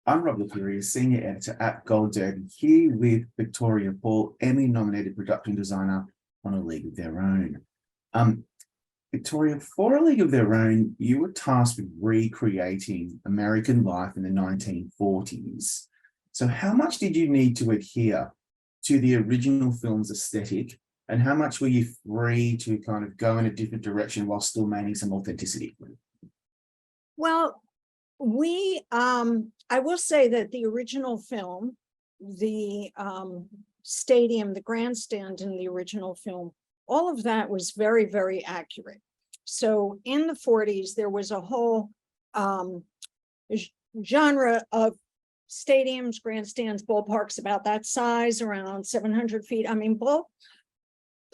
I'm Rob Licuria, Senior Editor at Gold Derby, here with Victoria Paul, Emmy-nominated production designer on A League of Their Own. Victoria, for A League of Their Own, you were tasked with recreating American life in the 1940s. So how much did you need to adhere to the original film's aesthetic, and how much were you free to kind of go in a different direction while still maintaining some authenticity? Well, I will say that the original film, the stadium, the grandstand in the original film, all of that was very, very accurate. So in the 40s, there was a whole genre of stadiums, grandstands, ballparks about that size, around 700 feet. I mean,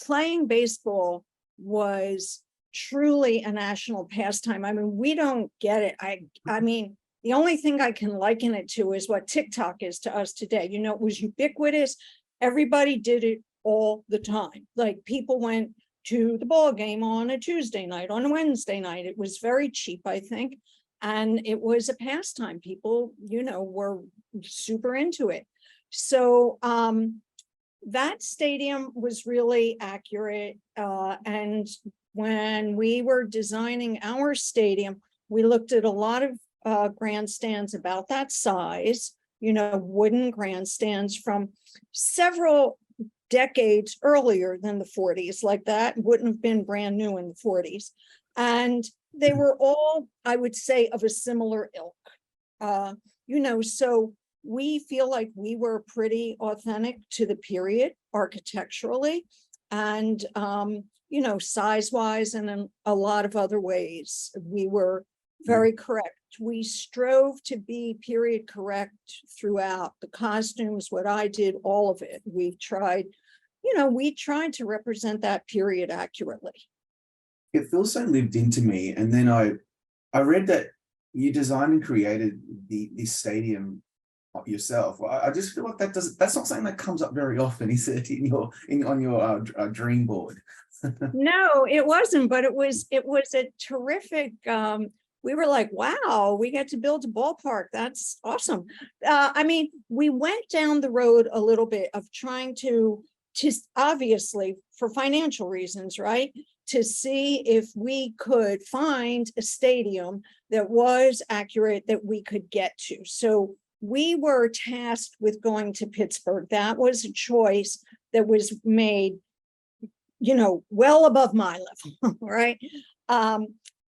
playing baseball was truly a national pastime. I mean, we don't get it. I mean, the only thing I can liken it to is what TikTok is to us today. You know, it was ubiquitous. Everybody did it all the time. Like, people went to the ball game on a Tuesday night, on a Wednesday night. It was very cheap, I think. And it was a pastime. People, you know, were super into it. So that stadium was really accurate. And when we were designing our stadium, we looked at a lot of grandstands about that size, you know, wooden grandstands from several decades earlier than the 40s. Like, that wouldn't have been brand new in the 40s. And they were all, I would say, of a similar ilk. You know, so we feel like we were pretty authentic to the period architecturally, and you know, size-wise and in a lot of other ways, we were very correct. We strove to be period correct throughout. The costumes, what I did, all of it. We tried, you know, we tried to represent that period accurately. It feels so lived into me. And then I read that you designed and created this stadium yourself. I just feel like that's not something that comes up very often, is it, on your dream board? No, it wasn't, but it was a terrific, we were like, wow, we get to build a ballpark. That's awesome. I mean, we went down the road a little bit of trying to obviously, for financial reasons, right, to see if we could find a stadium that was accurate, that we could get to. So we were tasked with going to Pittsburgh. That was a choice that was made, you know, well above my level, right?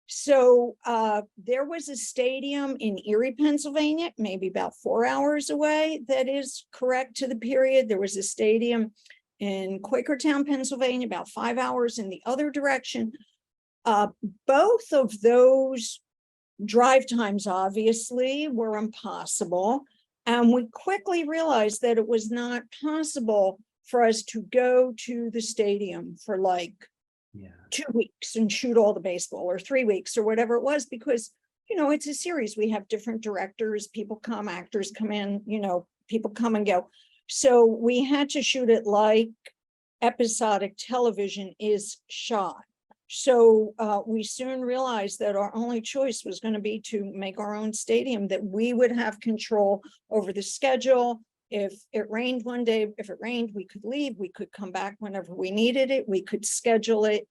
So there was a stadium in Erie, Pennsylvania, maybe about 4 hours away, that is correct to the period. There was a stadium in Quakertown, Pennsylvania, about 5 hours in the other direction. Both of those drive times obviously were impossible. And we quickly realized that it was not possible for us to go to the stadium for like 2 weeks and shoot all the baseball, or 3 weeks, or whatever it was, because, you know, it's a series. We have different directors, people come, actors come in, you know, people come and go. So we had to shoot it like episodic television is shot. So we soon realized that our only choice was going to be to make our own stadium, that we would have control over the schedule. If it rained one day, if it rained, we could leave, we could come back whenever we needed it, we could schedule it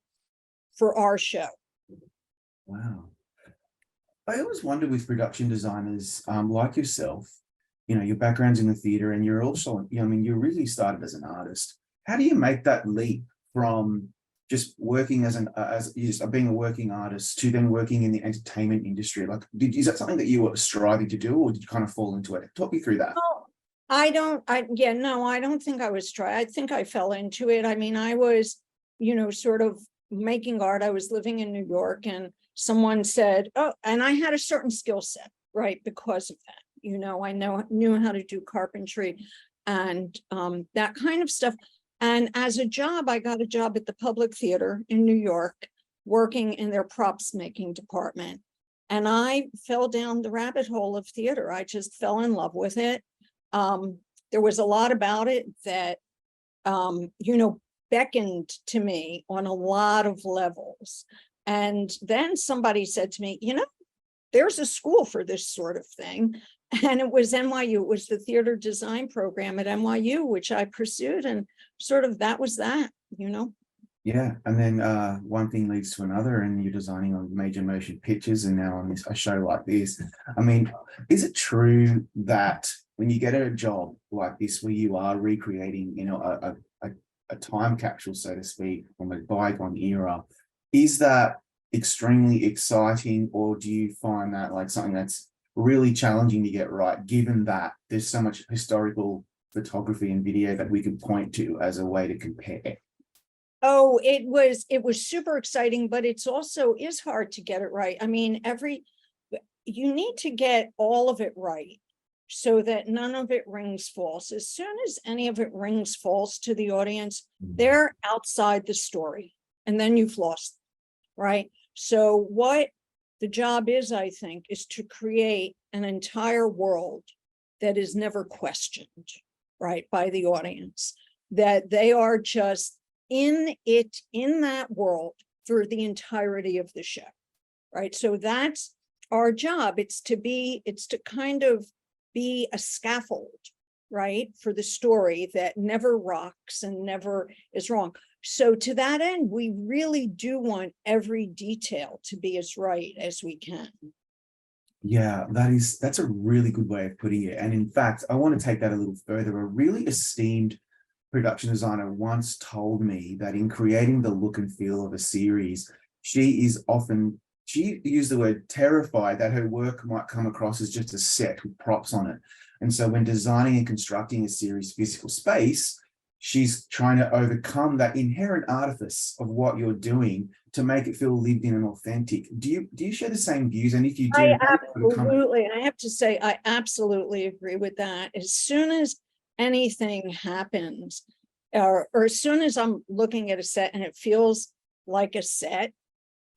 for our show. Wow. I always wonder with production designers like yourself, you know, your background's in the theater, and you're also, you know, I mean, you really started as an artist. How do you make that leap from just working as being a working artist to then working in the entertainment industry? Like, is that something that you were striving to do, or did you kind of fall into it? Talk me through that. Oh, I don't think I was trying. I think I fell into it. I mean, I was, you know, sort of making art. I was living in New York, and someone said, oh, and I had a certain skill set, right, because of that. You know, I knew how to do carpentry and that kind of stuff. And as a job, I got a job at the Public Theater in New York, working in their props making department. And I fell down the rabbit hole of theater. I just fell in love with it. There was a lot about it that, you know, beckoned to me on a lot of levels. And then somebody said to me, you know, there's a school for this sort of thing. And it was NYU, it was the theater design program at NYU, which I pursued, and sort of that was that, you know. Yeah, and then one thing leads to another, and you're designing on major motion pictures, and now on this a show like this. I mean, is it true that when you get a job like this, where you are recreating, you know, a time capsule, so to speak, from a bygone era, is that extremely exciting, or do you find that like something that's really challenging to get right, given that there's so much historical photography and video that we could point to as a way to compare? Oh, it was super exciting, but it's also is hard to get it right. I mean, you need to get all of it right so that none of it rings false. As soon as any of it rings false to the audience, they're outside the story, and then you've lost, right? So what the job is, I think, is to create an entire world that is never questioned, right, by the audience, that they are just in that world through the entirety of the show, right? So that's our job. It's to kind of be a scaffold, right, for the story that never rocks and never is wrong. So to that end, we really do want every detail to be as right as we can. Yeah, that's a really good way of putting it. And in fact, I want to take that a little further. A really esteemed production designer once told me that in creating the look and feel of a series, she used the word terrified that her work might come across as just a set with props on it. And so when designing and constructing a series physical space, she's trying to overcome that inherent artifice of what you're doing to make it feel lived in and authentic. Do you share the same views? And if you do, I have to say, I absolutely agree with that. As soon as anything happens, or as soon as I'm looking at a set and it feels like a set,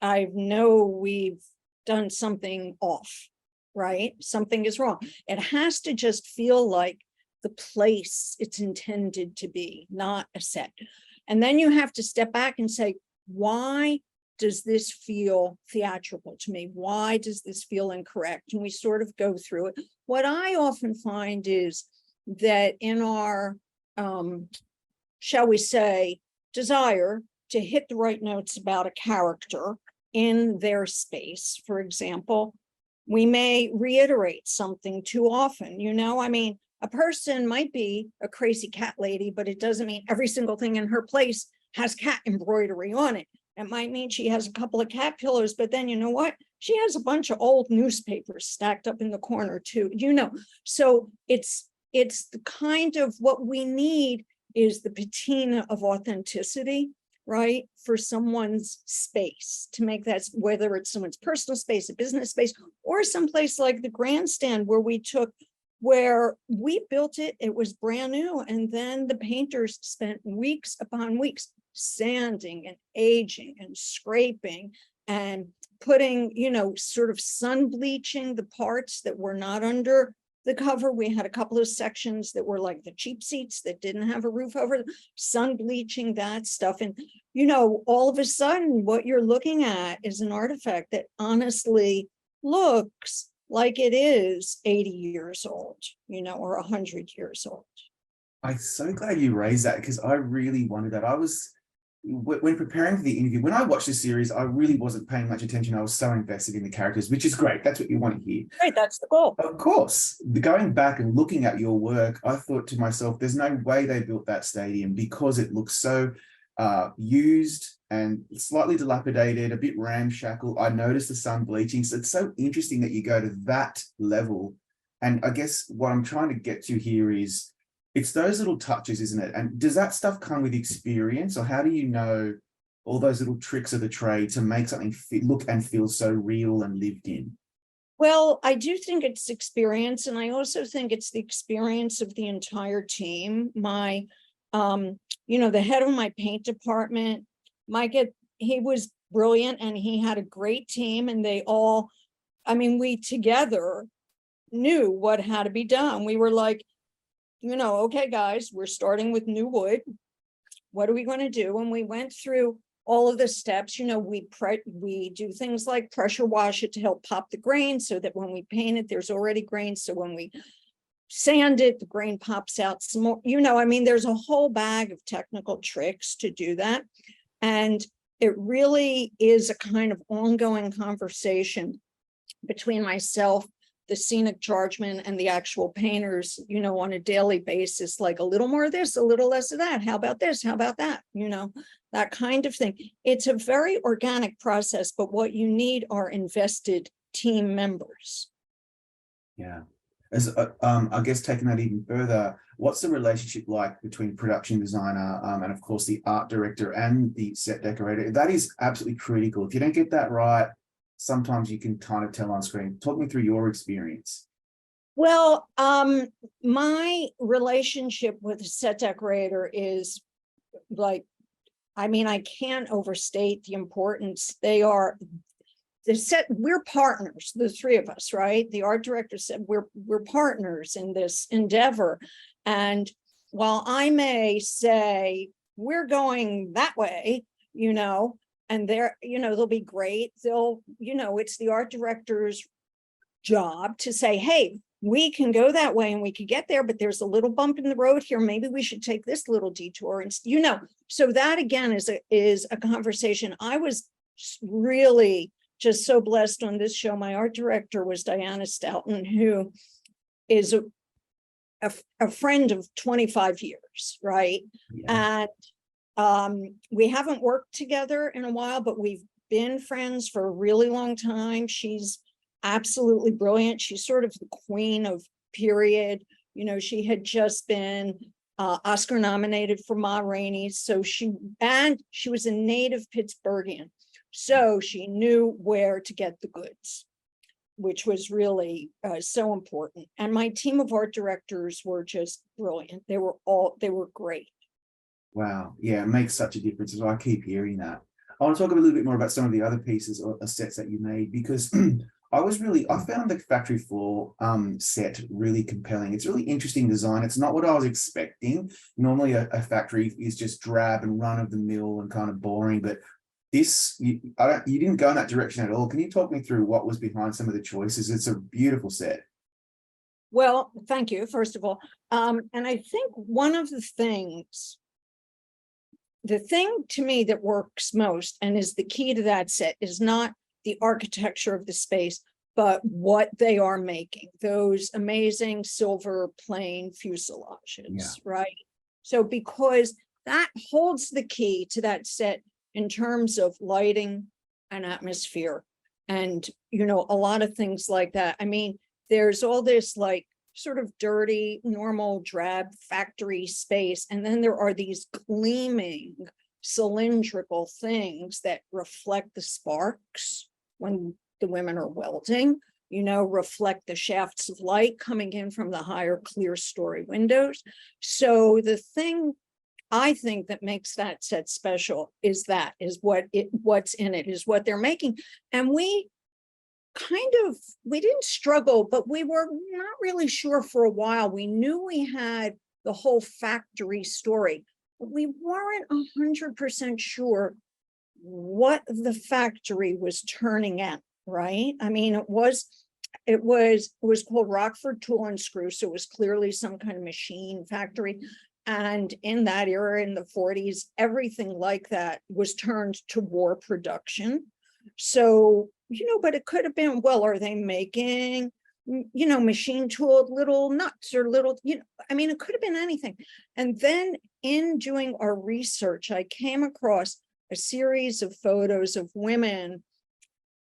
I know we've done something off, right? Something is wrong. It has to just feel like the place it's intended to be, not a set. And then you have to step back and say, why does this feel theatrical to me? Why does this feel incorrect? And we sort of go through it. What I often find is that in our, shall we say, desire to hit the right notes about a character in their space, for example, we may reiterate something too often. You know, I mean, a person might be a crazy cat lady, but it doesn't mean every single thing in her place has cat embroidery on it. It might mean she has a couple of cat pillows, but then you know what? She has a bunch of old newspapers stacked up in the corner too, you know. So it's the kind of what we need is the patina of authenticity, right? For someone's space, to make that, whether it's someone's personal space, a business space, or someplace like the grandstand where we built it, it was brand new. And then the painters spent weeks upon weeks sanding and aging and scraping and putting, you know, sort of sun bleaching the parts that were not under the cover. We had a couple of sections that were like the cheap seats that didn't have a roof over them, sun bleaching that stuff. And, you know, all of a sudden what you're looking at is an artifact that honestly looks like it is 80 years old, you know, or 100 years old. I'm so glad you raised that, because I really wanted that. When preparing for the interview, when I watched the series, I really wasn't paying much attention. I was so invested in the characters, which is great. That's what you want to hear. Right, that's the goal. Of course, going back and looking at your work, I thought to myself, there's no way they built that stadium, because it looks so used and slightly dilapidated, a bit ramshackle. I noticed the sun bleaching. So it's so interesting that you go to that level. And I guess what I'm trying to get to here is, it's those little touches, isn't it? And does that stuff come with experience, or how do you know all those little tricks of the trade to make something look and feel so real and lived in? Well, I do think it's experience, and I also think it's the experience of the entire team. My, you know, the head of my paint department, he was brilliant, and he had a great team, and they all, I mean, we together knew what had to be done. We were like, you know, okay, guys, we're starting with new wood. What are we going to do? And we went through all of the steps, we do things like pressure wash it to help pop the grain so that when we paint it, there's already grain. So when we sand it, the grain pops out some more, there's a whole bag of technical tricks to do that. And it really is a kind of ongoing conversation between myself, the scenic chargeman, and the actual painters, on a daily basis, like a little more of this, a little less of that. How about this? How about that? That kind of thing. It's a very organic process, but what you need are invested team members. Yeah. As I guess taking that even further, what's the relationship like between production designer and of course the art director and the set decorator? That is absolutely critical. If you don't get that right, sometimes you can kind of tell on screen. Talk me through your experience. Well, my relationship with a set decorator is like, I can't overstate the importance. They are the set, we're partners, the three of us, right? The art director said we're partners in this endeavor. And while I may say we're going that way, and they'll be great. It's the art director's job to say, hey, we can go that way and we can get there, but there's a little bump in the road here. Maybe we should take this little detour. And so that again is a conversation. I was really just so blessed on this show. My art director was Diana Stoughton, who is a friend of 25 years, right? Yeah. And we haven't worked together in a while, but we've been friends for a really long time. She's absolutely brilliant. She's sort of the queen of period. She had just been Oscar nominated for Ma Rainey. So she was a native Pittsburghian. So she knew where to get the goods, which was really so important. And my team of art directors were just brilliant. They were great. Wow. Yeah, it makes such a difference. So I keep hearing that. I want to talk a little bit more about some of the other pieces or sets that you made, because I found the factory floor set really compelling. It's really interesting design. It's not what I was expecting. Normally a factory is just drab and run of the mill and kind of boring, but this, you didn't go in that direction at all. Can you talk me through what was behind some of the choices? It's a beautiful set. Well, thank you, first of all. And I think one of the thing to me that works most and is the key to that set is not the architecture of the space, but what they are making, those amazing silver plain fuselages, right? So because that holds the key to that set in terms of lighting and atmosphere and, a lot of things like that. There's all this like sort of dirty, normal, drab factory space. And then there are these gleaming cylindrical things that reflect the sparks when the women are welding, reflect the shafts of light coming in from the higher clear story windows. So the thing I think that makes that set special is what's in it, is what they're making. And we didn't struggle, but we were not really sure for a while. We knew we had the whole factory story, but we weren't 100% sure what the factory was turning out, right? It was called Rockford Tool and Screw, so it was clearly some kind of machine factory. And in that era, in the 40s, everything like that was turned to war production. So, but it could have been, well, are they making, machine tooled little nuts or little, it could have been anything. And then in doing our research, I came across a series of photos of women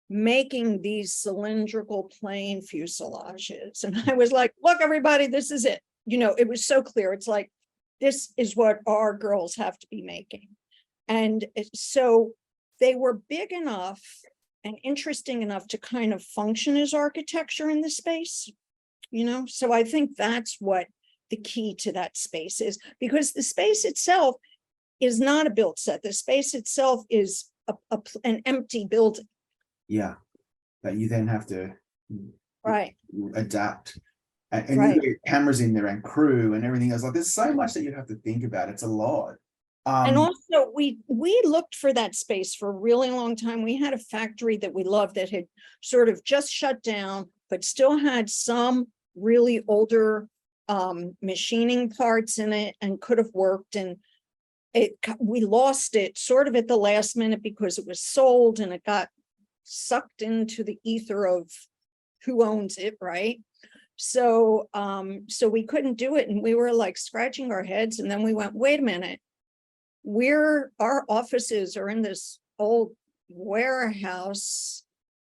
making these cylindrical plain fuselages. And I was like, look, everybody, this is it. It was so clear. It's like, this is what our girls have to be making. And so they were big enough and interesting enough to kind of function as architecture in the space, So I think that's what the key to that space is, because the space itself is not a built set. The space itself is an empty building. Yeah, that you then have to adapt. And right. You get cameras in there and crew and everything else. Like there's so much that you have to think about. It's a lot. And Um, also, we looked for that space for a really long time. We had a factory that we loved that had sort of just shut down, but still had some really older machining parts in it and could have worked. And we lost it sort of at the last minute because it was sold and it got sucked into the ether of who owns it, right? So so we couldn't do it, and we were like scratching our heads, and then we went, wait a minute, our offices are in this old warehouse.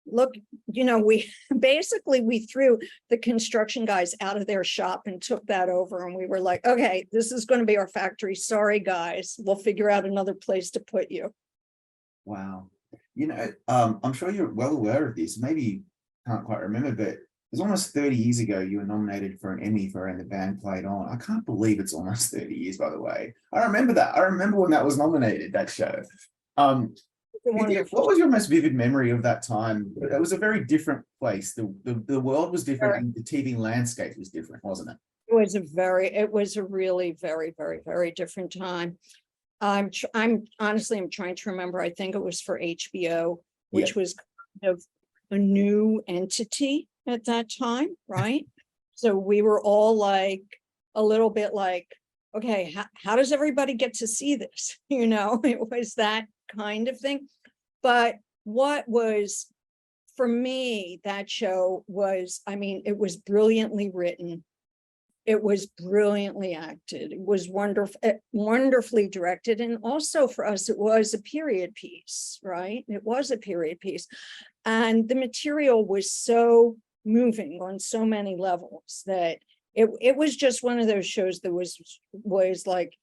Look, we basically we threw the construction guys out of their shop and took that over, and we were like, okay, this is going to be our factory. Sorry, guys, we'll figure out another place to put you. wow. I'm sure you're well aware of this. Maybe you can't quite remember, but it was almost 30 years ago you were nominated for an Emmy for And the Band Played On. I can't believe it's almost 30 years, by the way. I remember that. I remember when that was nominated, that show. Um, what was your most vivid memory of that time? It was a very different place. The world was different and the TV landscape was different, wasn't it? It was a really very, very, very different time. I'm honestly, I'm trying to remember. I think it was for HBO, which was kind of a new entity at that time, right? So we were all like a little bit like, okay, how does everybody get to see this? It was that kind of thing. But what was, for me, that show was, I mean, it was brilliantly written. It was brilliantly acted. It was wonderfully directed. And also for us, it was a period piece, right? It was a period piece. And the material was so moving on so many levels that it was just one of those shows that was like,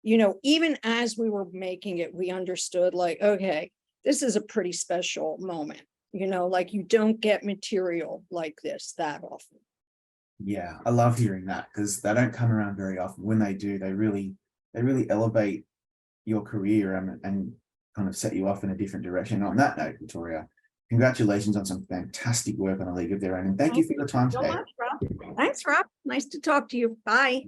even as we were making it, we understood like, okay, this is a pretty special moment, like you don't get material like this that often. Yeah, I love hearing that because they don't come around very often. When they do, they really elevate your career and kind of set you off in a different direction. On that note, Victoria, congratulations on some fantastic work on A League of Their Own. And thank you for your time so today. much, Rob. Thanks, Rob. Nice to talk to you. Bye.